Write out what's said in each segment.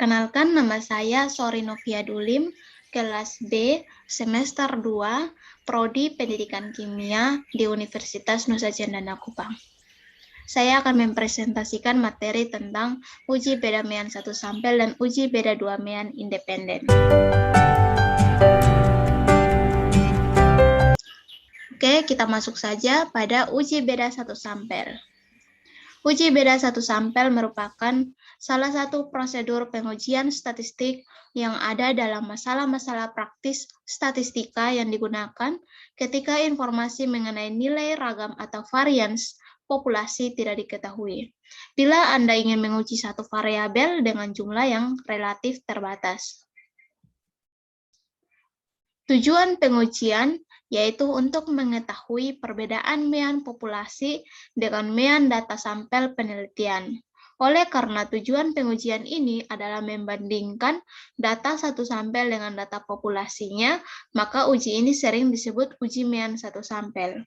Perkenalkan, nama saya Sori Novia Dulim, kelas B, semester 2, Prodi Pendidikan Kimia di Universitas Nusa Cendana Kupang. Saya akan mempresentasikan materi tentang uji beda mean satu sampel dan uji beda dua mean independen. Oke, kita masuk saja pada uji beda satu sampel. Uji beda satu sampel merupakan salah satu prosedur pengujian statistik yang ada dalam masalah-masalah praktis statistika yang digunakan ketika informasi mengenai nilai ragam atau varians populasi tidak diketahui. Bila Anda ingin menguji satu variabel dengan jumlah yang relatif terbatas. Tujuan pengujian yaitu untuk mengetahui perbedaan mean populasi dengan mean data sampel penelitian. Oleh karena tujuan pengujian ini adalah membandingkan data satu sampel dengan data populasinya, maka uji ini sering disebut uji mean satu sampel.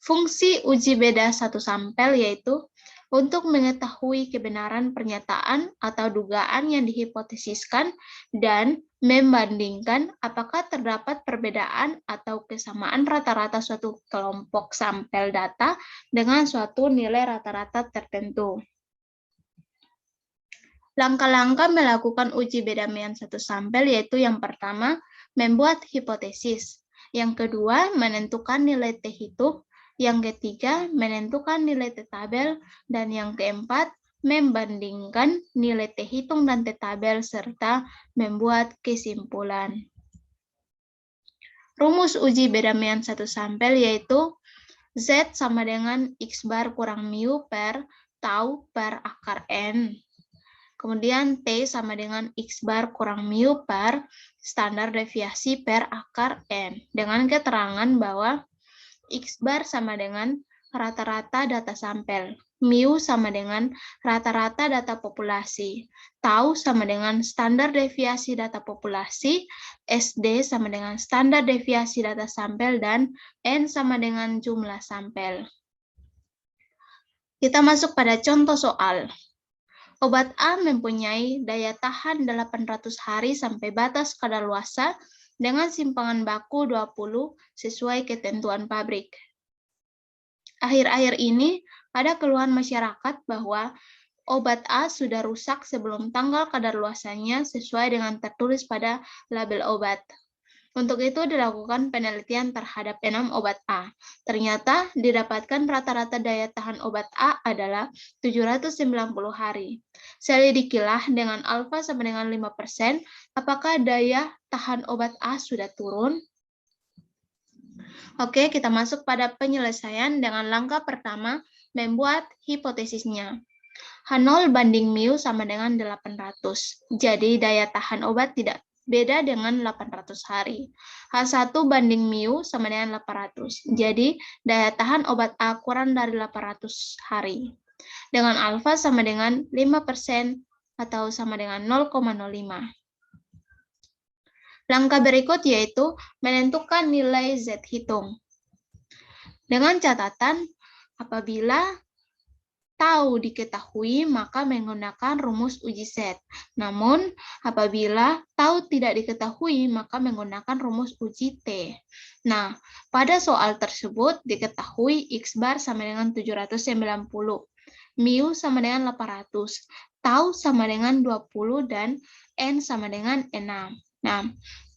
Fungsi uji beda satu sampel yaitu untuk mengetahui kebenaran pernyataan atau dugaan yang dihipotesiskan dan membandingkan apakah terdapat perbedaan atau kesamaan rata-rata suatu kelompok sampel data dengan suatu nilai rata-rata tertentu. Langkah-langkah melakukan uji beda mean satu sampel yaitu yang pertama, membuat hipotesis. Yang kedua, menentukan nilai T hitung. Yang ketiga, menentukan nilai T tabel. Dan yang keempat, membandingkan nilai T hitung dan T tabel serta membuat kesimpulan. Rumus uji beda mean satu sampel yaitu Z sama dengan X bar kurang mu per tau per akar N. Kemudian T sama dengan X bar kurang mu per standar deviasi per akar N. Dengan keterangan bahwa X bar sama dengan rata-rata data sampel, mu sama dengan rata-rata data populasi, tau sama dengan standar deviasi data populasi, SD sama dengan standar deviasi data sampel, dan N sama dengan jumlah sampel. Kita masuk pada contoh soal. Obat A mempunyai daya tahan 800 hari sampai batas kadaluarsa dengan simpangan baku 20 sesuai ketentuan pabrik. Akhir-akhir ini ada keluhan masyarakat bahwa obat A sudah rusak sebelum tanggal kadaluarsanya sesuai dengan tertulis pada label obat. Untuk itu dilakukan penelitian terhadap 6 obat A. Ternyata didapatkan rata-rata daya tahan obat A adalah 790 hari. Selidikilah dengan alfa sama dengan 5%, apakah daya tahan obat A sudah turun? Oke, kita masuk pada penyelesaian dengan langkah pertama, membuat hipotesisnya. H0 banding mu sama dengan 800. Jadi daya tahan obat tidak beda dengan 800 hari. H1 banding mu sama dengan 800. Jadi daya tahan obat A kurang dari 800 hari. Dengan alfa sama dengan 5% atau sama dengan 0,05. Langkah berikut yaitu menentukan nilai Z hitung. Dengan catatan, apabila tau diketahui, maka menggunakan rumus uji Z. Namun, apabila tau tidak diketahui, maka menggunakan rumus uji T. Nah, pada soal tersebut diketahui X bar sama dengan 790, mu sama dengan 800, tau sama dengan 20, dan N sama dengan 6. Nah,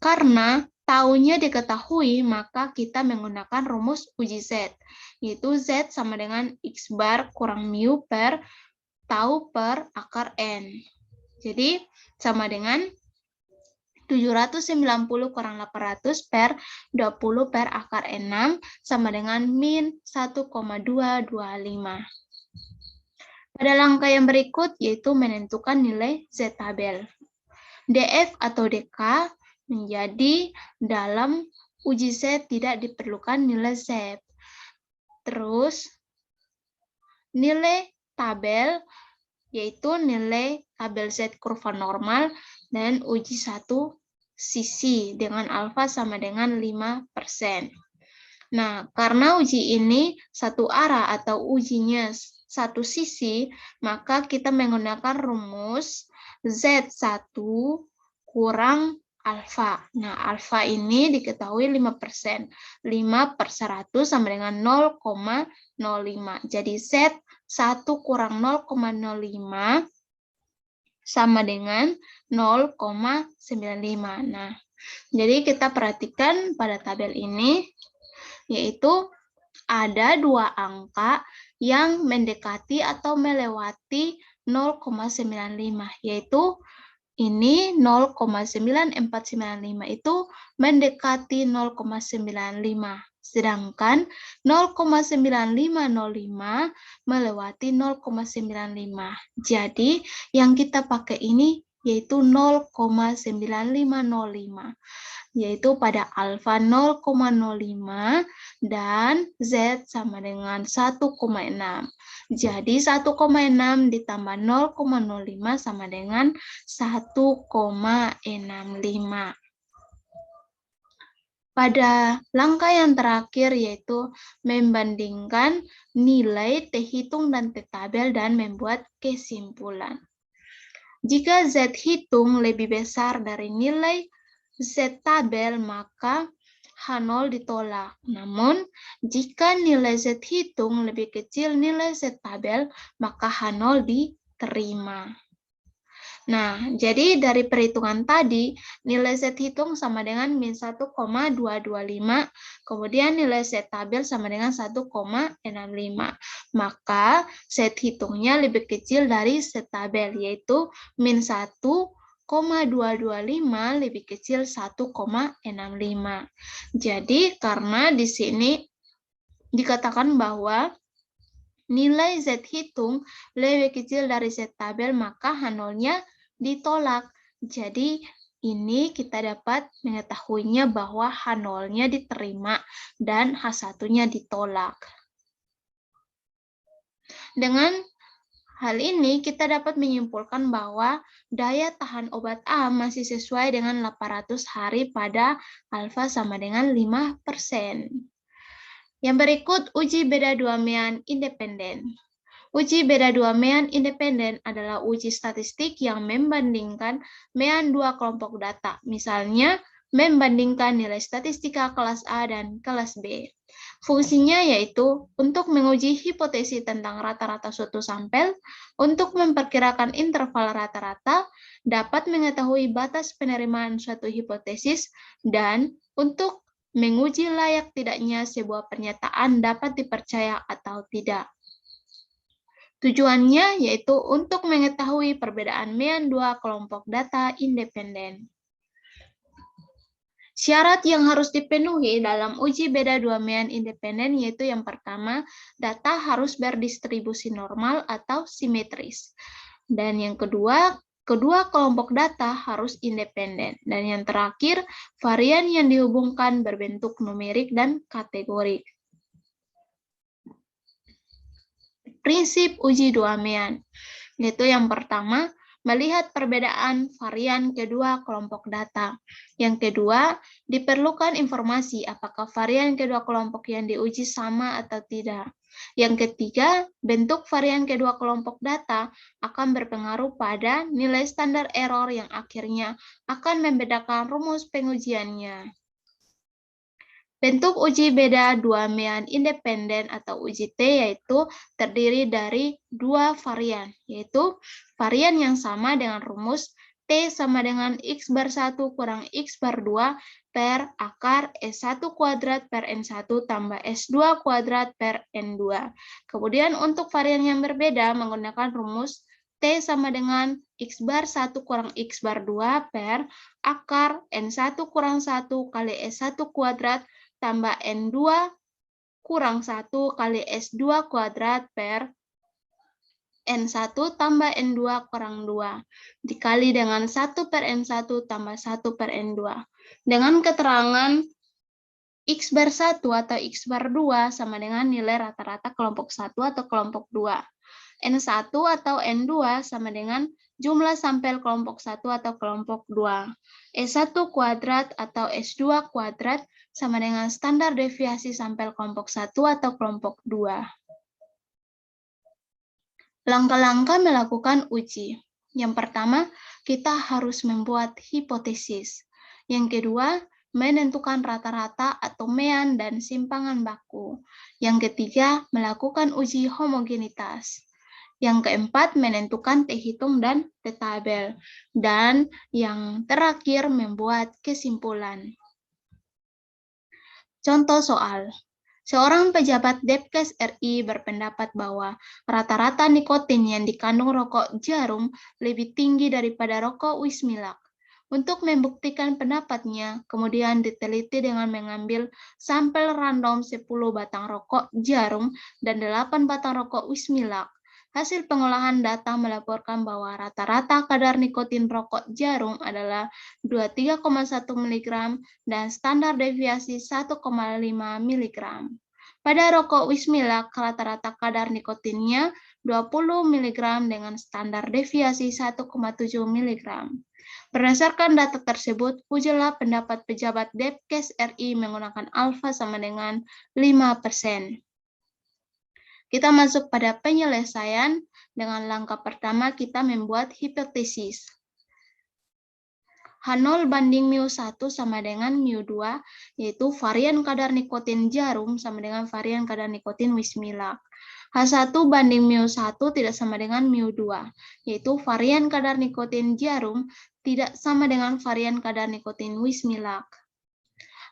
karena taunya diketahui, maka kita menggunakan rumus uji Z, yaitu Z sama dengan X bar kurang mu per tau per akar N. Jadi, sama dengan 790 kurang 800 per 20 per akar N6 sama dengan min 1,225. Pada langkah yang berikut, yaitu menentukan nilai Z tabel. DF atau DK menjadi dalam uji Z tidak diperlukan nilai Z. Terus, nilai tabel yaitu nilai tabel Z kurva normal dan uji satu sisi dengan alfa sama dengan 5%. Nah, karena uji ini satu arah atau ujinya satu sisi, maka kita menggunakan rumus Z1 kurang alfa. Nah, alfa ini diketahui 5%. 5/100 sama dengan 0,05. Jadi Z1 kurang 0,05 sama dengan 0,95. Nah, jadi kita perhatikan pada tabel ini, yaitu ada dua angka yang mendekati atau melewati 0,95, yaitu ini 0,9495 itu mendekati 0,95. Sedangkan 0,9505 melewati 0,95. Jadi yang kita pakai ini yaitu 0,9505. Yaitu pada alfa 0,05 dan Z sama dengan 1,6. Jadi 1,6 ditambah 0,05 sama dengan 1,65. Pada langkah yang terakhir yaitu membandingkan nilai T hitung dan T tabel dan membuat kesimpulan. Jika Z hitung lebih besar dari nilai Z tabel, maka H0 ditolak. Namun, jika nilai Z hitung lebih kecil nilai Z tabel, maka H0 diterima. Nah, jadi dari perhitungan tadi, nilai Z hitung sama dengan min 1,225, kemudian nilai Z tabel sama dengan 1,65. Maka Z hitungnya lebih kecil dari Z tabel, yaitu min 1,225 lebih kecil 1,65. Jadi, karena di sini dikatakan bahwa nilai Z hitung lebih kecil dari Z tabel, maka H0-nya ditolak. Jadi ini kita dapat mengetahuinya bahwa H0-nya diterima dan H1-nya ditolak. Dengan hal ini kita dapat menyimpulkan bahwa daya tahan obat A masih sesuai dengan 800 hari pada alfa sama dengan 5%. Yang berikut uji beda dua mean independen. Uji beda dua mean independen adalah uji statistik yang membandingkan mean dua kelompok data. Misalnya, membandingkan nilai statistika kelas A dan kelas B. Fungsinya yaitu untuk menguji hipotesis tentang rata-rata suatu sampel, untuk memperkirakan interval rata-rata, dapat mengetahui batas penerimaan suatu hipotesis, dan untuk menguji layak tidaknya sebuah pernyataan dapat dipercaya atau tidak. Tujuannya yaitu untuk mengetahui perbedaan mean dua kelompok data independen. Syarat yang harus dipenuhi dalam uji beda dua mean independen yaitu yang pertama, data harus berdistribusi normal atau simetris. Dan yang kedua, kedua kelompok data harus independen. Dan yang terakhir, varian yang dihubungkan berbentuk numerik dan kategorik. Prinsip uji dua mean, yaitu yang pertama, melihat perbedaan varian kedua kelompok data. Yang kedua, diperlukan informasi apakah varian kedua kelompok yang diuji sama atau tidak. Yang ketiga, bentuk varian kedua kelompok data akan berpengaruh pada nilai standar error yang akhirnya akan membedakan rumus pengujiannya. Bentuk uji beda dua mean independen atau uji T yaitu terdiri dari dua varian, yaitu varian yang sama dengan rumus T sama dengan X bar 1 kurang X bar 2 per akar S1 kuadrat per N1 tambah S2 kuadrat per N2. Kemudian untuk varian yang berbeda menggunakan rumus T sama dengan X bar 1 kurang X bar 2 per akar N1 kurang 1 kali S1 kuadrat tambah N2 kurang 1 kali S2 kuadrat per N1 tambah N2 kurang 2 dikali dengan 1 per N1 tambah 1 per N2. Dengan keterangan X bar 1 atau X bar 2 sama dengan nilai rata-rata kelompok 1 atau kelompok 2. N1 atau N2 sama dengan jumlah sampel kelompok 1 atau kelompok 2. S1 kuadrat atau S2 kuadrat sama dengan standar deviasi sampel kelompok 1 atau kelompok 2. Langkah-langkah melakukan uji. Yang pertama, kita harus membuat hipotesis. Yang kedua, menentukan rata-rata atau mean dan simpangan baku. Yang ketiga, melakukan uji homogenitas. Yang keempat, menentukan T hitung dan T tabel. Dan yang terakhir, membuat kesimpulan. Contoh soal. Seorang pejabat Depkes RI berpendapat bahwa rata-rata nikotin yang dikandung rokok Jarum lebih tinggi daripada rokok Wismilak. Untuk membuktikan pendapatnya, kemudian diteliti dengan mengambil sampel random 10 batang rokok Jarum dan 8 batang rokok Wismilak. Hasil pengolahan data melaporkan bahwa rata-rata kadar nikotin rokok Jarum adalah 23,1 mg dan standar deviasi 1,5 mg. Pada rokok Wismilak, rata-rata kadar nikotinnya 20 mg dengan standar deviasi 1,7 mg. Berdasarkan data tersebut, ujilah pendapat pejabat Depkes RI menggunakan alfa sama dengan 5%. Kita masuk pada penyelesaian. Dengan langkah pertama, kita membuat hipotesis. H0 banding mu1 sama dengan mu2, yaitu varian kadar nikotin Jarum sama dengan varian kadar nikotin Wismilak. H1 banding mu1 tidak sama dengan mu2, yaitu varian kadar nikotin Jarum tidak sama dengan varian kadar nikotin Wismilak.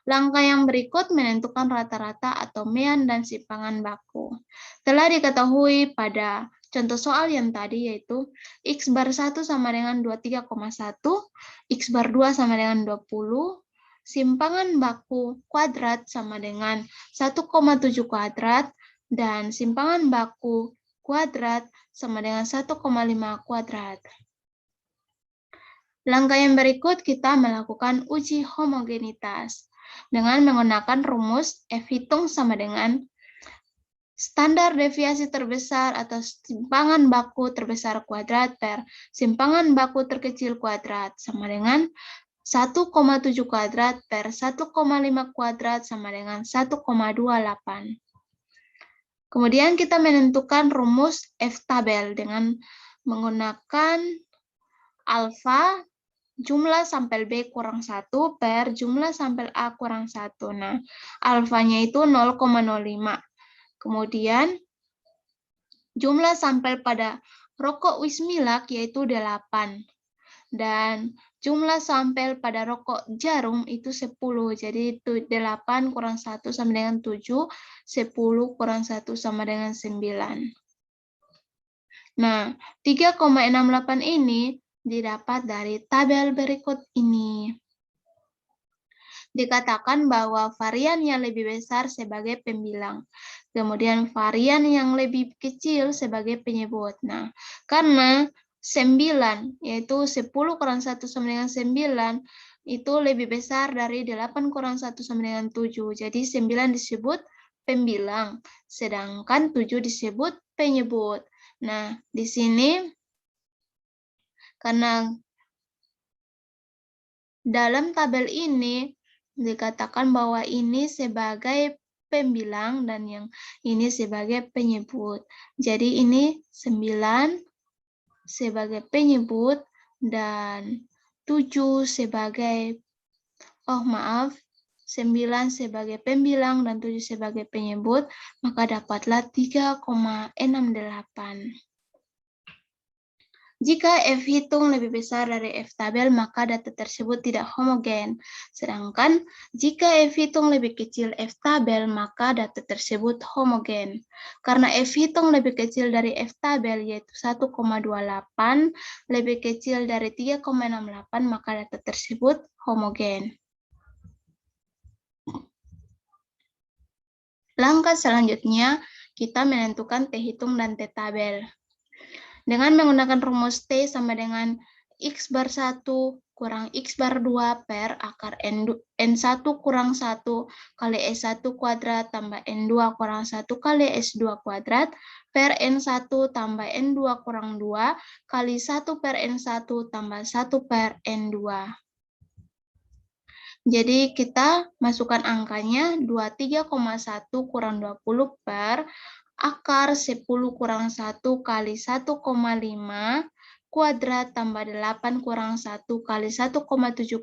Langkah yang berikut menentukan rata-rata atau mean dan simpangan baku. Telah diketahui pada contoh soal yang tadi, yaitu X bar 1 sama dengan 23,1, X bar 2 sama dengan 20, simpangan baku kuadrat sama dengan 1,7 kuadrat, dan simpangan baku kuadrat sama dengan 1,5 kuadrat. Langkah yang berikut kita melakukan uji homogenitas dengan menggunakan rumus F hitung sama dengan standar deviasi terbesar atau simpangan baku terbesar kuadrat per simpangan baku terkecil kuadrat sama dengan 1,7 kuadrat per 1,5 kuadrat sama dengan 1,28. Kemudian kita menentukan rumus F tabel dengan menggunakan alfa jumlah sampel B kurang 1 per jumlah sampel A kurang 1. Nah, alfanya itu 0,05. Kemudian, jumlah sampel pada rokok Wismilak yaitu 8. Dan jumlah sampel pada rokok Jarum itu 10. Jadi, 8 kurang 1 sama dengan 7, 10 kurang 1 sama dengan 9. Nah, 3,68 ini didapat dari tabel berikut ini. Dikatakan bahwa varian yang lebih besar sebagai pembilang, kemudian varian yang lebih kecil sebagai penyebut. Nah, karena 9, yaitu 10 kurang 1 sama dengan 9, itu lebih besar dari 8 kurang 1 sama dengan 7. Jadi 9 disebut pembilang, sedangkan 7 disebut penyebut. Nah, di sini karena dalam tabel ini dikatakan bahwa ini sebagai pembilang dan yang ini sebagai penyebut. Jadi ini 9 sebagai penyebut dan 7 sebagai 9 sebagai pembilang dan 7 sebagai penyebut, maka dapatlah 3,68. Jika F hitung lebih besar dari F tabel, maka data tersebut tidak homogen. Sedangkan jika F hitung lebih kecil F tabel, maka data tersebut homogen. Karena F hitung lebih kecil dari F tabel, yaitu 1,28, lebih kecil dari 3,68, maka data tersebut homogen. Langkah selanjutnya, kita menentukan T hitung dan T tabel. Dengan menggunakan rumus T sama dengan X bar 1 kurang X bar 2 per akar N1 kurang 1 kali S1 kuadrat tambah N2 kurang 1 kali S2 kuadrat per N1 tambah N2 kurang 2 kali 1 per N1 tambah 1 per N2. Jadi kita masukkan angkanya 23,1 kurang 20 per akar 10 kurang 1 kali 1,5 kuadrat tambah 8 kurang 1 kali 1,7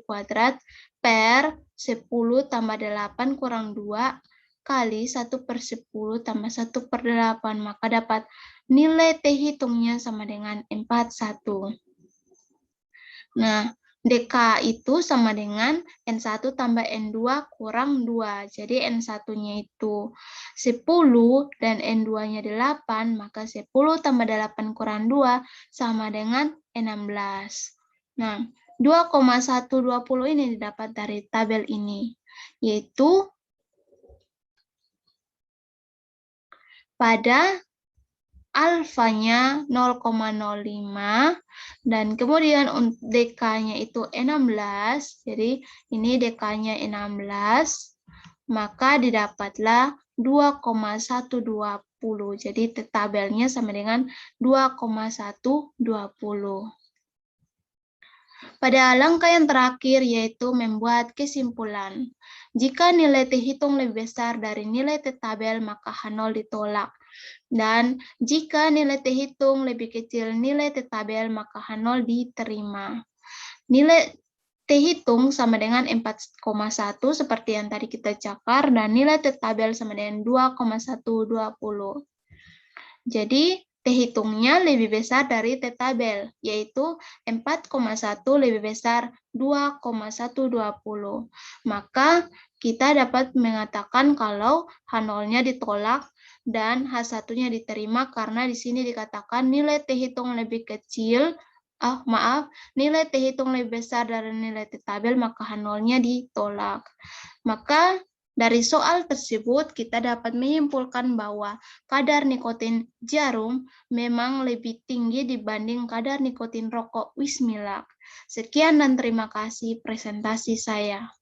kuadrat per 10 tambah 8 kurang 2 kali 1/10 tambah 1/8. Maka dapat nilai T hitungnya sama dengan 41. Nah, DK itu sama dengan N1 tambah N2 kurang 2. Jadi N1-nya itu 10 dan N2-nya 8, maka 10 tambah 8 kurang 2 sama dengan 16. Nah, 2,120 ini didapat dari tabel ini, yaitu pada alfanya 0,05 dan kemudian DK-nya itu 16. Jadi ini DK-nya 16, maka didapatlah 2,120. Jadi tabelnya sama dengan 2,120. Pada langkah yang terakhir yaitu membuat kesimpulan. Jika nilai T hitung lebih besar dari nilai T tabel, maka H0 ditolak. Dan jika nilai T hitung lebih kecil nilai T tabel, maka H0 diterima. Nilai T hitung sama dengan 4,1 seperti yang tadi kita cakar, dan nilai T tabel sama dengan 2,120. Jadi T hitungnya lebih besar dari T tabel, yaitu 4,1 lebih besar 2,120. Maka kita dapat mengatakan kalau H0-nya ditolak dan H1-nya diterima karena di sini dikatakan nilai T hitung lebih kecil, nilai T hitung lebih besar dari nilai T tabel, maka H0-nya ditolak. Maka dari soal tersebut, kita dapat menyimpulkan bahwa kadar nikotin jarum memang lebih tinggi dibanding kadar nikotin rokok Wismilak. Sekian dan terima kasih presentasi saya.